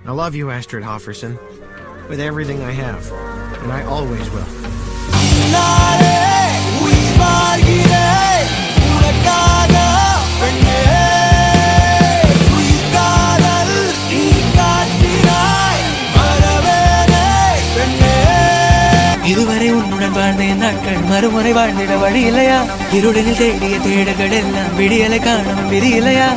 I love you, Astrid Hofferson, with everything I have, and I always will. இதுவரை உன்னுடன் வாழ்ந்த நாட்கள் மறுமுறை வாழ்ந்திட வழி இல்லையா? இருடனில் தேடிய தேடுகள் எல்லாம் விடியலை காணும் விதி இல்லையா?